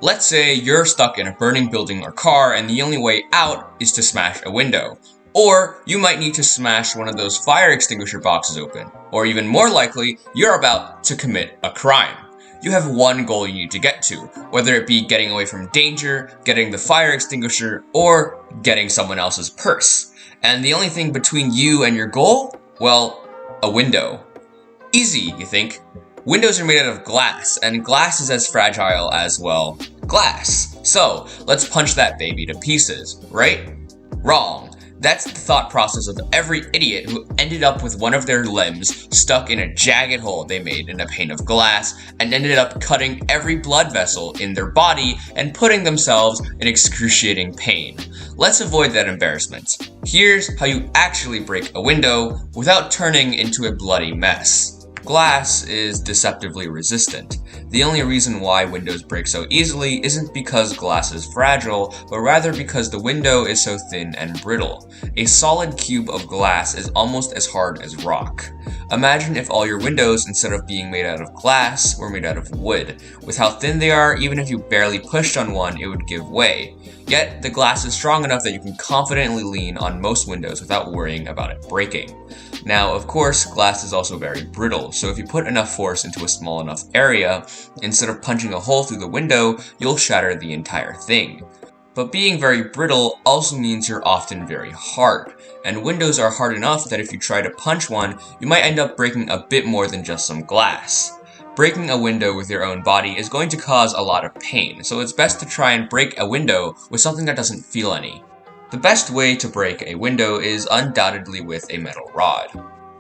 Let's say you're stuck in a burning building or car and the only way out is to smash a window. Or you might need to smash one of those fire extinguisher boxes open. Or even more likely, you're about to commit a crime. You have one goal you need to get to, whether it be getting away from danger, getting the fire extinguisher, or getting someone else's purse. And the only thing between you and your goal? Well, a window. Easy, you think? Windows are made out of glass, and glass is as fragile as, well, glass. So, let's punch that baby to pieces, right? Wrong. That's the thought process of every idiot who ended up with one of their limbs stuck in a jagged hole they made in a pane of glass and ended up cutting every blood vessel in their body and putting themselves in excruciating pain. Let's avoid that embarrassment. Here's how you actually break a window without turning into a bloody mess. Glass is deceptively resistant. The only reason why windows break so easily isn't because glass is fragile, but rather because the window is so thin and brittle. A solid cube of glass is almost as hard as rock. Imagine if all your windows, instead of being made out of glass, were made out of wood. With how thin they are, even if you barely pushed on one, it would give way. Yet, the glass is strong enough that you can confidently lean on most windows without worrying about it breaking. Now, of course, glass is also very brittle, so if you put enough force into a small enough area, instead of punching a hole through the window, you'll shatter the entire thing. But being very brittle also means you're often very hard, and windows are hard enough that if you try to punch one, you might end up breaking a bit more than just some glass. Breaking a window with your own body is going to cause a lot of pain, so it's best to try and break a window with something that doesn't feel any. The best way to break a window is undoubtedly with a metal rod.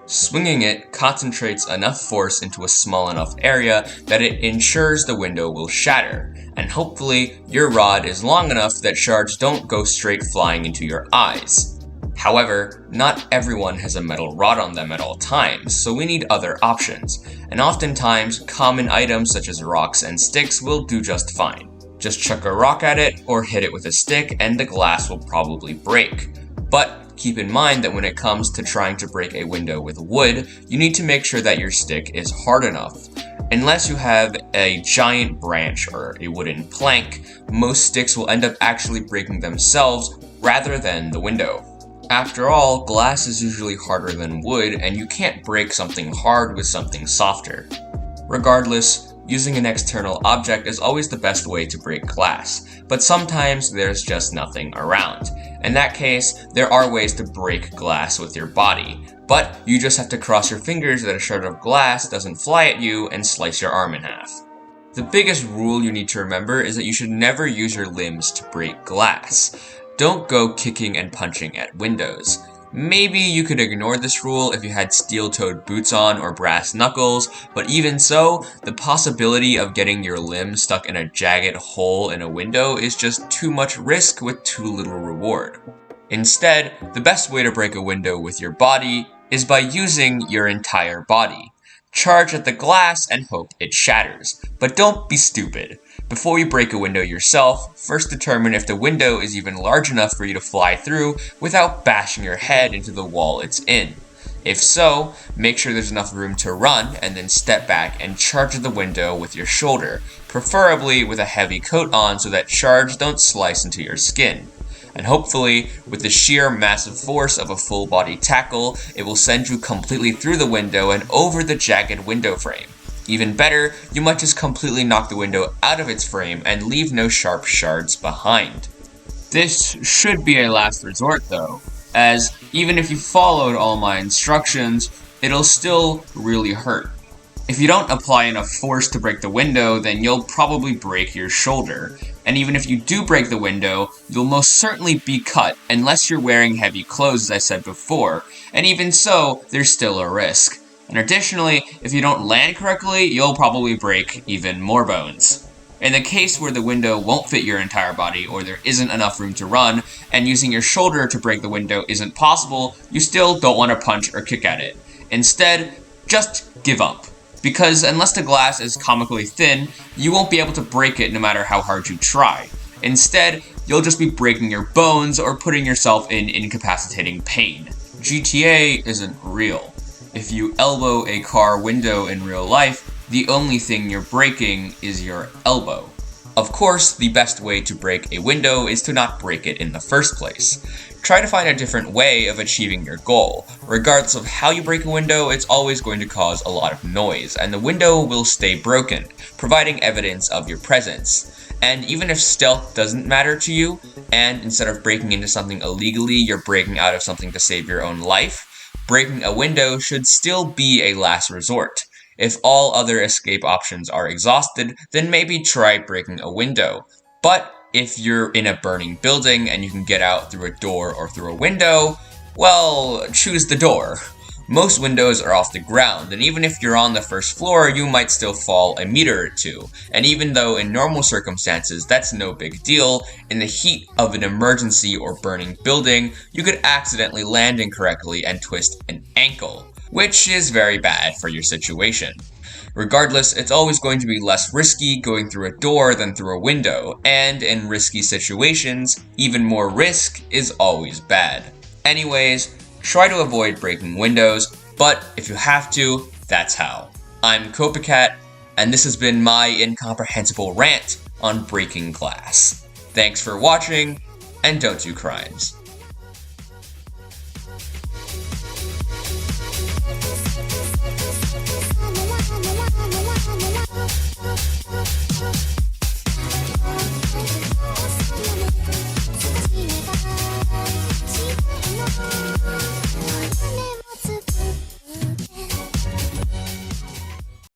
Swinging it concentrates enough force into a small enough area that it ensures the window will shatter, and hopefully your rod is long enough that shards don't go straight flying into your eyes. However, not everyone has a metal rod on them at all times, so we need other options, and oftentimes common items such as rocks and sticks will do just fine. Just chuck a rock at it or hit it with a stick and the glass will probably break. But keep in mind that when it comes to trying to break a window with wood, you need to make sure that your stick is hard enough. Unless you have a giant branch or a wooden plank, most sticks will end up actually breaking themselves rather than the window. After all, glass is usually harder than wood and you can't break something hard with something softer. Regardless, using an external object is always the best way to break glass, but sometimes there's just nothing around. In that case, there are ways to break glass with your body, but you just have to cross your fingers that a shard of glass doesn't fly at you and slice your arm in half. The biggest rule you need to remember is that you should never use your limbs to break glass. Don't go kicking and punching at windows. Maybe you could ignore this rule if you had steel-toed boots on or brass knuckles, but even so, the possibility of getting your limb stuck in a jagged hole in a window is just too much risk with too little reward. Instead, the best way to break a window with your body is by using your entire body. Charge at the glass and hope it shatters, but don't be stupid. Before you break a window yourself, first determine if the window is even large enough for you to fly through without bashing your head into the wall it's in. If so, make sure there's enough room to run and then step back and charge at the window with your shoulder, preferably with a heavy coat on so that shards don't slice into your skin. And hopefully, with the sheer massive force of a full body tackle, it will send you completely through the window and over the jagged window frame. Even better, you might just completely knock the window out of its frame and leave no sharp shards behind. This should be a last resort though, as even if you followed all my instructions, it'll still really hurt. If you don't apply enough force to break the window, then you'll probably break your shoulder. And even if you do break the window, you'll most certainly be cut unless you're wearing heavy clothes, as I said before, and even so, there's still a risk. And additionally, if you don't land correctly, you'll probably break even more bones. In the case where the window won't fit your entire body or there isn't enough room to run, and using your shoulder to break the window isn't possible, you still don't want to punch or kick at it. Instead, just give up. Because unless the glass is comically thin, you won't be able to break it no matter how hard you try. Instead, you'll just be breaking your bones or putting yourself in incapacitating pain. GTA isn't real. If you elbow a car window in real life, the only thing you're breaking is your elbow. Of course, the best way to break a window is to not break it in the first place. Try to find a different way of achieving your goal. Regardless of how you break a window, it's always going to cause a lot of noise, and the window will stay broken, providing evidence of your presence. And even if stealth doesn't matter to you, and instead of breaking into something illegally, you're breaking out of something to save your own life, breaking a window should still be a last resort. If all other escape options are exhausted, then maybe try breaking a window. But if you're in a burning building and you can get out through a door or through a window, well, choose the door. Most windows are off the ground, and even if you're on the first floor, you might still fall a meter or two. And even though in normal circumstances that's no big deal, in the heat of an emergency or burning building, you could accidentally land incorrectly and twist an ankle, which is very bad for your situation. Regardless, it's always going to be less risky going through a door than through a window, and in risky situations, even more risk is always bad. Anyways, try to avoid breaking windows, but if you have to, that's how. I'm Kopikat, and this has been my incomprehensible rant on breaking glass. Thanks for watching, and don't do crimes.